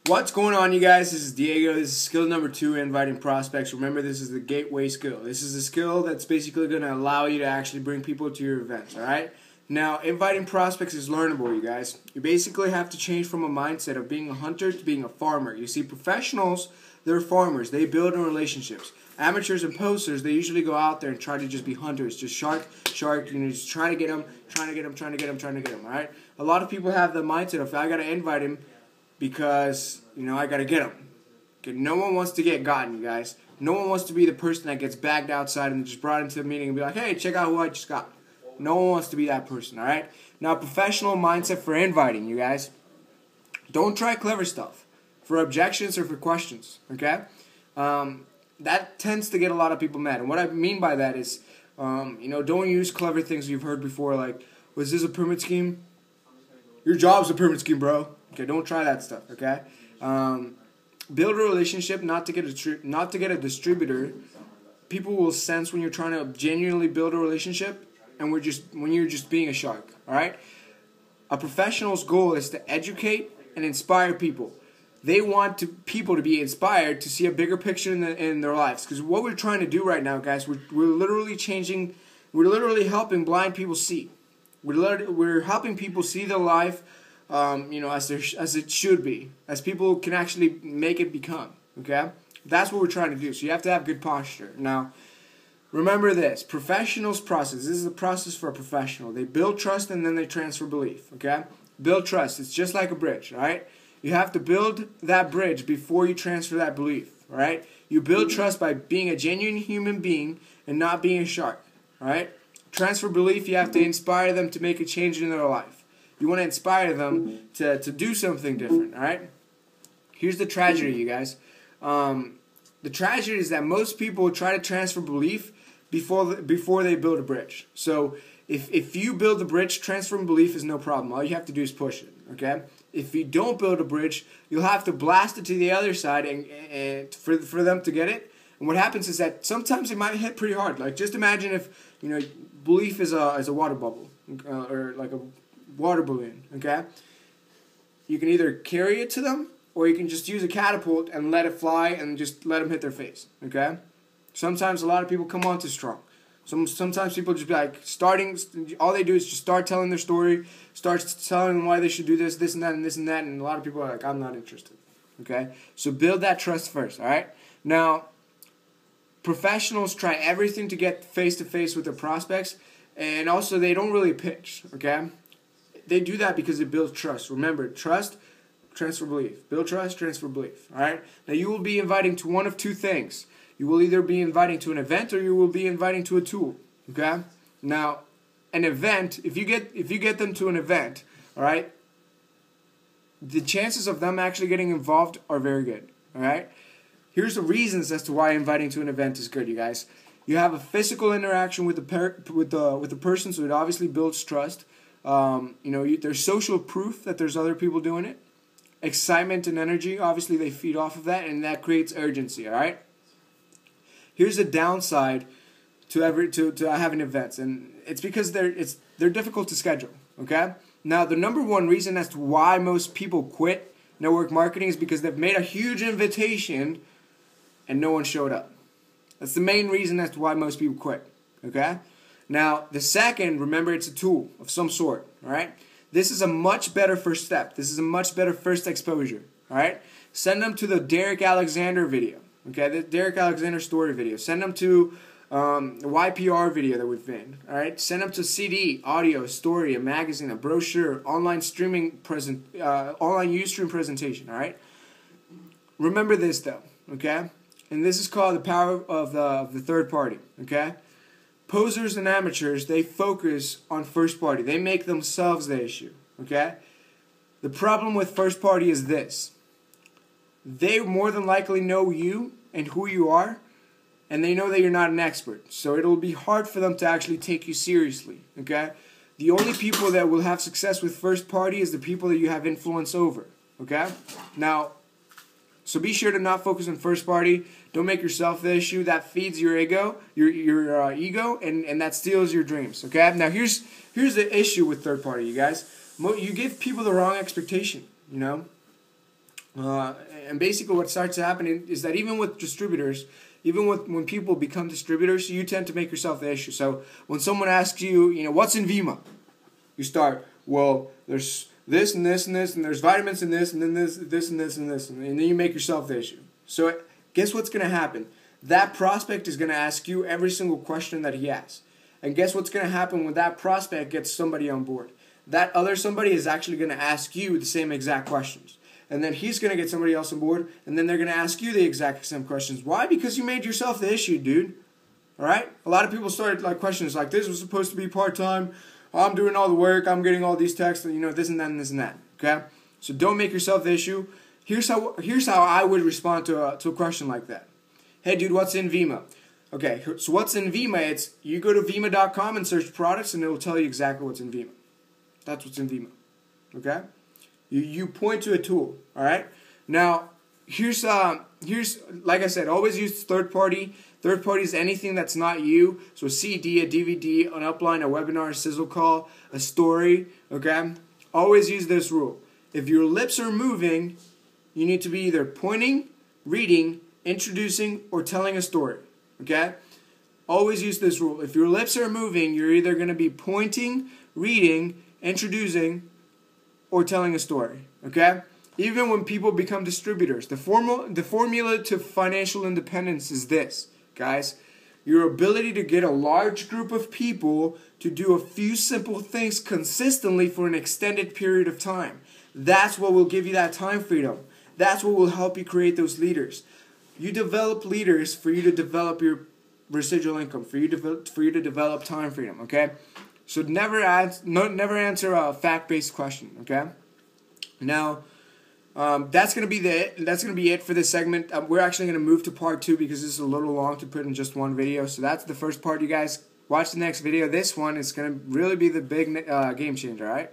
What's going on, you guys? This is Diego. This is skill number 2, inviting prospects. Remember, this is the gateway skill. This is a skill that's basically going to allow you to actually bring people to your events, alright? Now, inviting prospects is learnable, you guys. You basically have to change from a mindset of being a hunter to being a farmer. You see, professionals, they're farmers. They build in relationships. Amateurs and posters, they usually go out there and try to just be hunters. Just shark, just trying to get them, alright? A lot of people have the mindset of, I got to invite him because, I got to get him. Okay, no one wants to get gotten, you guys. No one wants to be the person that gets bagged outside and just brought into the meeting and be like, hey, check out who I just got. No one wants to be that person, alright? Now, professional mindset for inviting, you guys. Don't try clever stuff for objections or for questions, okay? That tends to get a lot of people mad. And what I mean by that is, don't use clever things you've heard before, like, was this a pyramid scheme? Your job's a pyramid scheme, bro. Okay, don't try that stuff, okay? Build a relationship, not to get a distributor. People will sense when you're trying to genuinely build a relationship and when you're just being a shark, all right? A professional's goal is to educate and inspire people. They want people to be inspired to see a bigger picture in their lives. Because what we're trying to do right now, guys, we're literally helping blind people see. We're helping people see their life, as it should be, as people can actually make it become. Okay, that's what we're trying to do. So you have to have good posture. Now, remember this: professionals' process. This is a process for a professional. They build trust and then they transfer belief. Okay, build trust. It's just like a bridge. All right, you have to build that bridge before you transfer that belief. All right, you build trust by being a genuine human being and not being a shark. All right. Transfer belief, you have to inspire them to make a change in their life. You want to inspire them to do something different, alright? Here's the tragedy, you guys. The tragedy is that most people try to transfer belief before they build a bridge. So, if you build the bridge, transferring belief is no problem. All you have to do is push it, okay? If you don't build a bridge, you'll have to blast it to the other side and for them to get it. And what happens is that sometimes it might hit pretty hard. Like, just imagine if, belief is a water bubble, or like a water balloon, okay? You can either carry it to them, or you can just use a catapult and let it fly and just let them hit their face, okay? Sometimes a lot of people come on too strong. Sometimes people just be like, all they do is just start telling their story, start telling them why they should do this and that, and this and that, and a lot of people are like, I'm not interested, okay? So build that trust first, all right? Now, professionals try everything to get face-to-face with their prospects, and also they don't really pitch, okay? They do that because it builds trust. Remember, trust, transfer belief. Build trust, transfer belief, all right? Now, you will be inviting to one of two things. You will either be inviting to an event or you will be inviting to a tool, okay? Now, an event, if you get them to an event, all right, the chances of them actually getting involved are very good, all right? Here's the reasons as to why inviting to an event is good, you guys. You have a physical interaction with the person, so it obviously builds trust. There's social proof that there's other people doing it. Excitement and energy, obviously, they feed off of that, and that creates urgency. All right. Here's the downside to having events, and it's because they're difficult to schedule. Okay. Now, the number one reason as to why most people quit network marketing is because they've made a huge invitation and no one showed up. That's the main reason as to why most people quit, okay? Now, the second, remember, it's a tool of some sort, all right? This is a much better first step. This is a much better first exposure, all right? Send them to the Derek Alexander video, okay? The Derek Alexander story video. Send them to the YPR video that we've made, all right? Send them to CD, audio, story, a magazine, a brochure, online Ustream presentation, all right? Remember this, though, okay? And this is called the power of the third party, okay? Posers and amateurs, they focus on first party. They make themselves the issue, okay? The problem with first party is this. They more than likely know you and who you are, and they know that you're not an expert. So it'll be hard for them to actually take you seriously, okay? The only people that will have success with first party is the people that you have influence over, okay? Now, so be sure to not focus on first party. Don't make yourself the issue. That feeds your ego, your ego, and that steals your dreams. Okay. Now here's the issue with third party, you guys. You give people the wrong expectation. And basically what starts happening is that even with distributors, even when people become distributors, you tend to make yourself the issue. So when someone asks you, what's in Vima? You start, well, there's this and this and this, and there's vitamins in this, and then this and this and this, and then you make yourself the issue. So guess what's going to happen? That prospect is going to ask you every single question that he asks. And guess what's going to happen when that prospect gets somebody on board? That other somebody is actually going to ask you the same exact questions. And then he's going to get somebody else on board, and then they're going to ask you the exact same questions. Why? Because you made yourself the issue, dude. All right? A lot of people started questions like, this was supposed to be part-time. I'm doing all the work. I'm getting all these texts, this and that and this and that. Okay? So don't make yourself the issue. Here's how I would respond to a question like that. Hey, dude, what's in Vima? Okay, so what's in Vima? It's you go to Vima.com and search products, and it will tell you exactly what's in Vima. That's what's in Vima. Okay? You point to a tool, all right? Now, here's like I said, always use third party. Third party is anything that's not you. So a CD, a DVD, an upline, a webinar, a sizzle call, a story, okay? Always use this rule. If your lips are moving, you need to be either pointing, reading, introducing, or telling a story, okay? Always use this rule. If your lips are moving, you're either going to be pointing, reading, introducing, or telling a story, okay? Even when people become distributors, the formula to financial independence is this, guys. Your ability to get a large group of people to do a few simple things consistently for an extended period of time. That's what will give you that time freedom. That's what will help you create those leaders. You develop leaders for you to develop your residual income, for you to develop time freedom, okay? So never answer a fact-based question, okay? Now, that's gonna be it for this segment. We're actually gonna move to part 2 because this is a little long to put in just one video. So that's the first part. You guys watch the next video. This one is gonna really be the big game changer. All right.